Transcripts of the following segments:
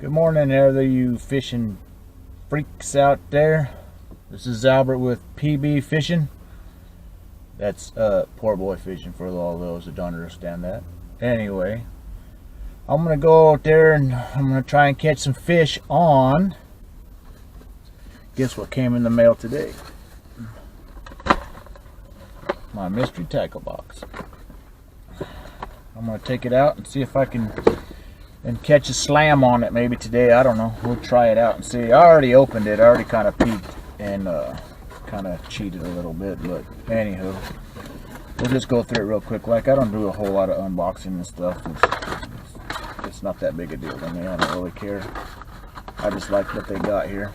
Good morning there, you fishing freaks out there. This is Albert with PB Fishing. That's poor boy fishing for all those that don't understand that. Anyway, I'm gonna go out there and I'm gonna try and catch some fish on. Guess what came in the mail today? My mystery tackle box. I'm gonna take it out and see if I can catch a slam on it maybe today. I don't know. We'll try it out and see. I already opened it. I already kind of peeked and kind of cheated a little bit. But anywho, we'll just go through it real quick. Like, I don't do a whole lot of unboxing and stuff. It's not that big a deal to me. I don't really care. I just like what they got here.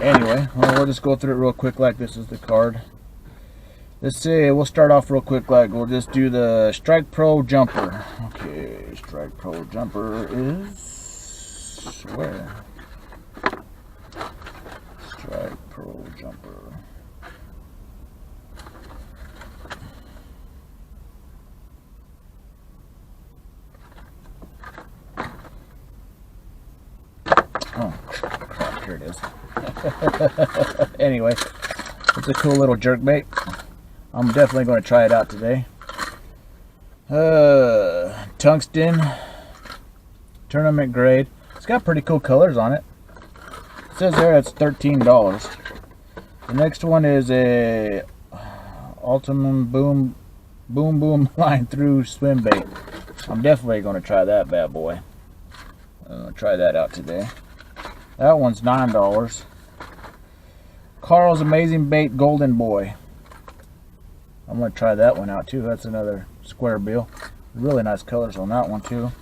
Anyway, well, we'll just go through it real quick. Like, this is the card. Let's see, we'll start off real quick. Like, we'll just do the Strike Pro jumper. Okay, Strike Pro jumper is where? Strike Pro jumper. Oh, crap, here it is. Anyway, it's a cool little jerkbait. I'm definitely going to try it out today. Tungsten tournament grade. It's got pretty cool colors on it. It says there it's $13. The next one is a Ultimate boom line through swim bait. I'm definitely going to try that bad boy. I'm going to try that out today. That one's $9. Carl's Amazing Bait Golden Boy. I'm going to try that one out too. That's another square bill. Really nice colors on that one too.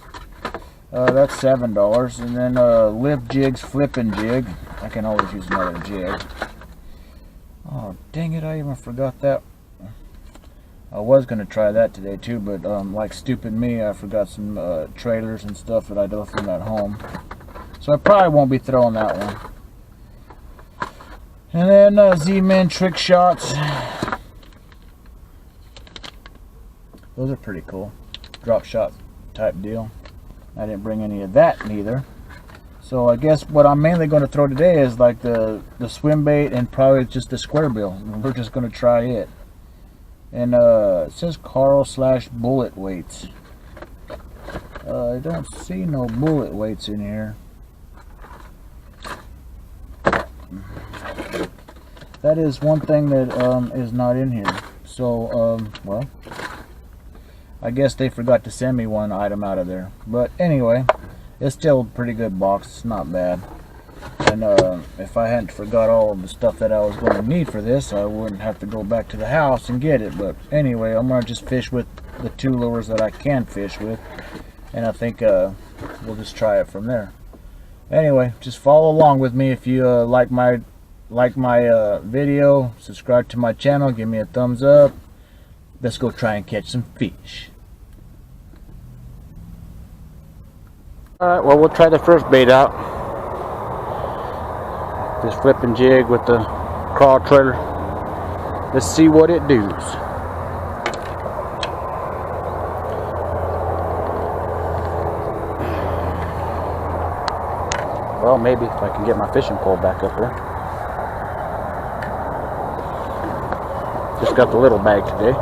That's $7. And then Lift Jigs Flippin' Jig. I can always use another jig. Oh, dang it, I even forgot that. I was going to try that today too, but like stupid me, I forgot some trailers and stuff that I left them at home. So I probably won't be throwing that one. And then Z-Men Trick Shots. Those are pretty cool. Drop shot type deal. I didn't bring any of that neither. So I guess what I'm mainly going to throw today is like the swim bait and probably just the square bill. We're just going to try it. And it says Carl/bullet weights. I don't see no bullet weights in here. That is one thing that is not in here. So, well, I guess they forgot to send me one item out of there. But anyway, it's still a pretty good box. It's not bad. And if I hadn't forgot all of the stuff that I was going to need for this, I wouldn't have to go back to the house and get it. But anyway, I'm going to just fish with the two lures that I can fish with. And I think we'll just try it from there. Anyway, just follow along with me if you like my video. Subscribe to my channel. Give me a thumbs up. Let's go try and catch some fish. Alright, well, we'll try the first bait out. This flipping jig with the crawl trailer. Let's see what it does. Well, maybe if I can get my fishing pole back up there. Just got the little bag today.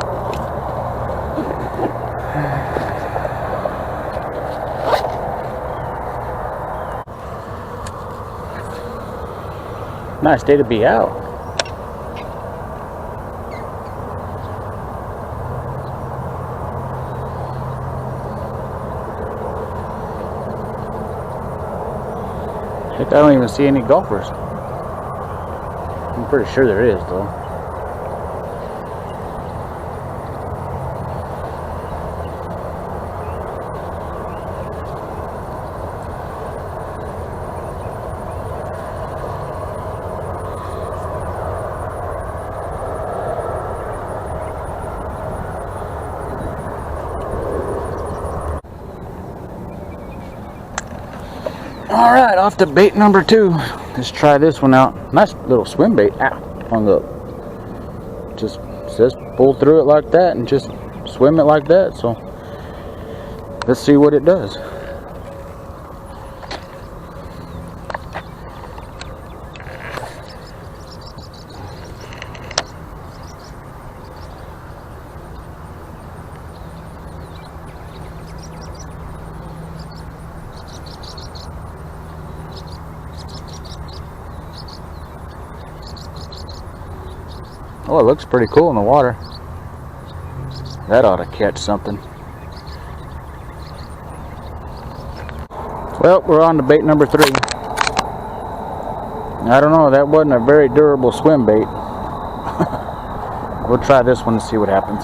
Nice day to be out. Heck, I don't even see any golfers. I'm pretty sure there is though. Alright, off to bait number 2. Let's try this one out. Nice little swim bait. Hung up. Just says pull through it like that and just swim it like that. So let's see what it does. Oh, it looks pretty cool in the water. That ought to catch something. Well, we're on to bait number 3. I don't know, that wasn't a very durable swim bait. We'll try this one and see what happens.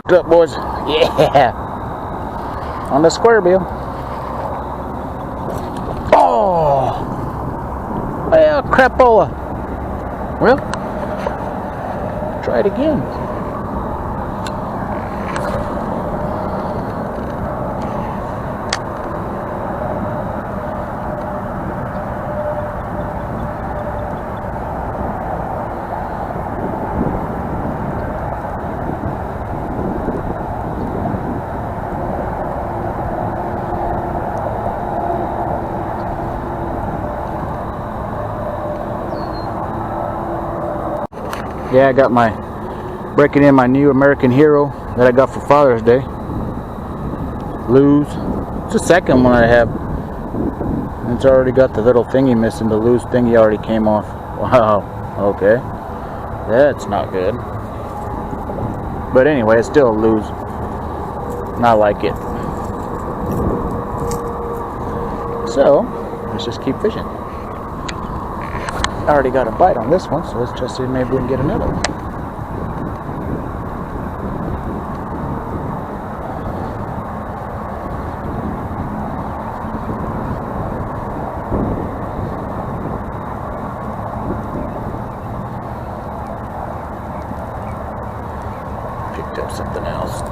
What's up, boys? Yeah! On the square bill. Oh! Well, crapola. Well, try it again. Yeah, I got my breaking in my new American Hero that I got for Father's Day. Lews. It's the second one I have. It's already got the little thingy missing. The Lews thingy already came off. Wow. Okay. That's not good. But anyway, it's still a Lews. And I like it. So, let's just keep fishing. I already got a bite on this one, so let's just see, maybe we can get another one. Picked up something else.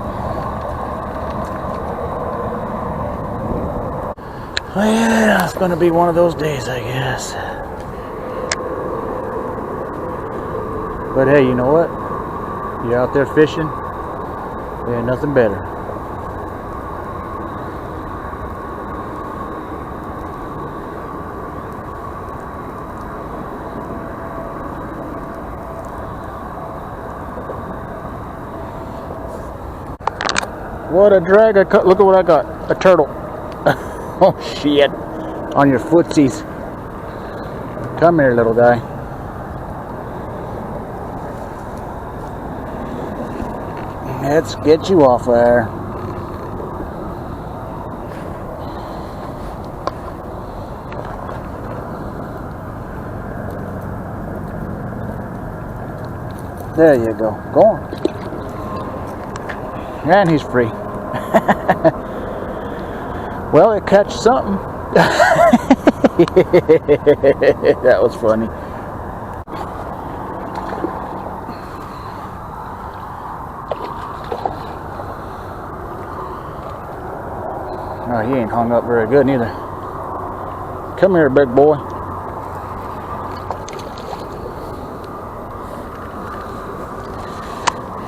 Oh yeah, it's going to be one of those days, I guess. But hey, you know what? You're out there fishing, there ain't nothing better. What a drag I cut. Look at what I got. A turtle. Oh shit. On your footsies. Come here, little guy. Let's get you off there. There you go. Go on. And he's free. Well, it catch something. That was funny. Oh, he ain't hung up very good neither. Come here, big boy.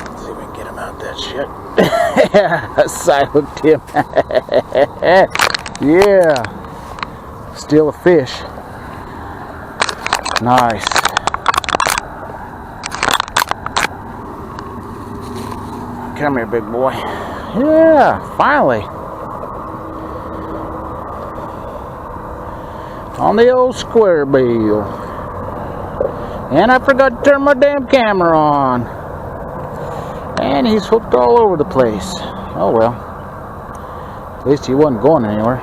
Let's see if we can get him out that shit. I side hooked him. Yeah. Still a fish. Nice. Come here, big boy. Yeah, finally. On the old square bill. And I forgot to turn my damn camera on. And he's hooked all over the place. Oh well. At least he wasn't going anywhere.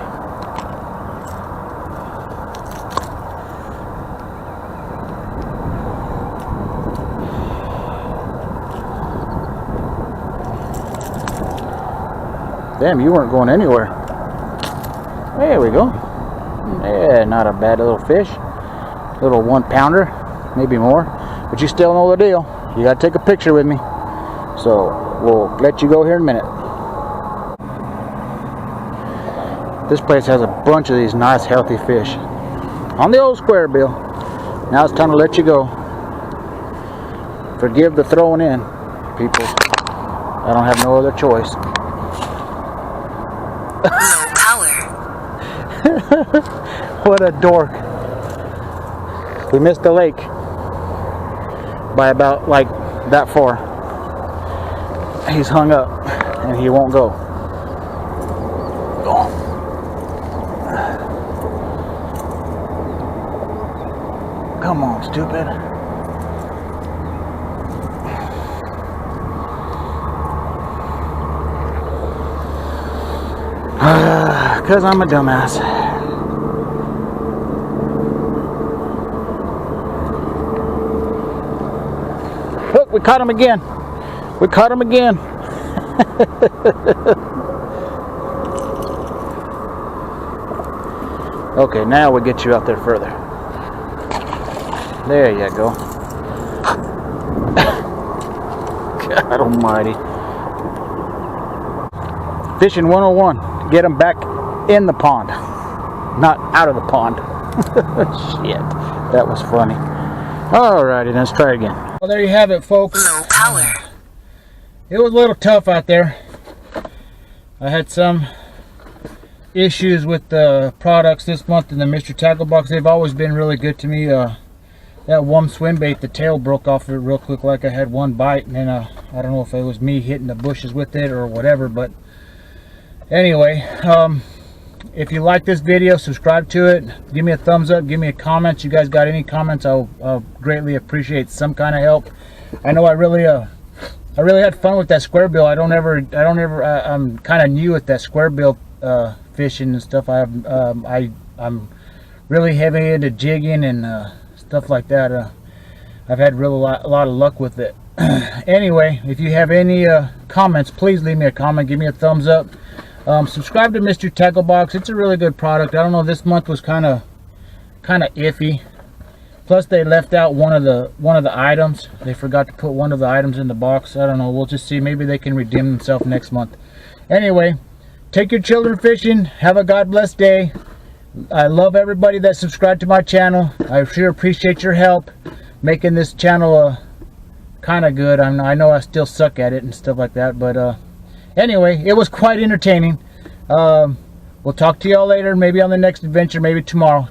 Damn, you weren't going anywhere. There we go. Yeah, not a bad little fish. Little 1 pounder, maybe more. But you still know the deal. You gotta take a picture with me. So we'll let you go here in a minute. This place has a bunch of these nice healthy fish. On the old square bill. Now it's time to let you go. Forgive the throwing in, people. I don't have no other choice. Low power. What a dork. We missed the lake by about like that far. He's hung up and he won't go. Come on, stupid. Because I'm a dumbass. Look, we caught him again. We caught him again. Okay, now we get you out there further. There you go. God almighty. Fishing 101. Get them back in the pond. Not out of the pond. Shit. That was funny. Alrighty, let's try again. Well, there you have it, folks. Low power. It was a little tough out there. I had some issues with the products this month in the Mr. Tackle Box. They've always been really good to me. That one swim bait, the tail broke off it real quick, like I had one bite, and then I don't know if it was me hitting the bushes with it or whatever, but anyway, if you like this video, subscribe to it, give me a thumbs up, give me a comment. You guys got any comments, I'll greatly appreciate some kind of help. I know I really had fun with that square bill. I'm kind of new at that square bill fishing and stuff. I'm really heavy into jigging and stuff like that. I've had a lot of luck with it. Anyway, if you have any comments, please leave me a comment, give me a thumbs up. Subscribe to Mr. Tackle Box. It's a really good product. I don't know, this month was kind of iffy. Plus they left out one of the items. They forgot to put one of the items in the box. I don't know, we'll just see. Maybe they can redeem themselves next month. Anyway, take your children fishing. Have a God bless day. I love everybody that subscribed to my channel. I sure appreciate your help making this channel kind of good. I know I still suck at it and stuff like that, but anyway, it was quite entertaining. We'll talk to y'all later, maybe on the next adventure, maybe tomorrow.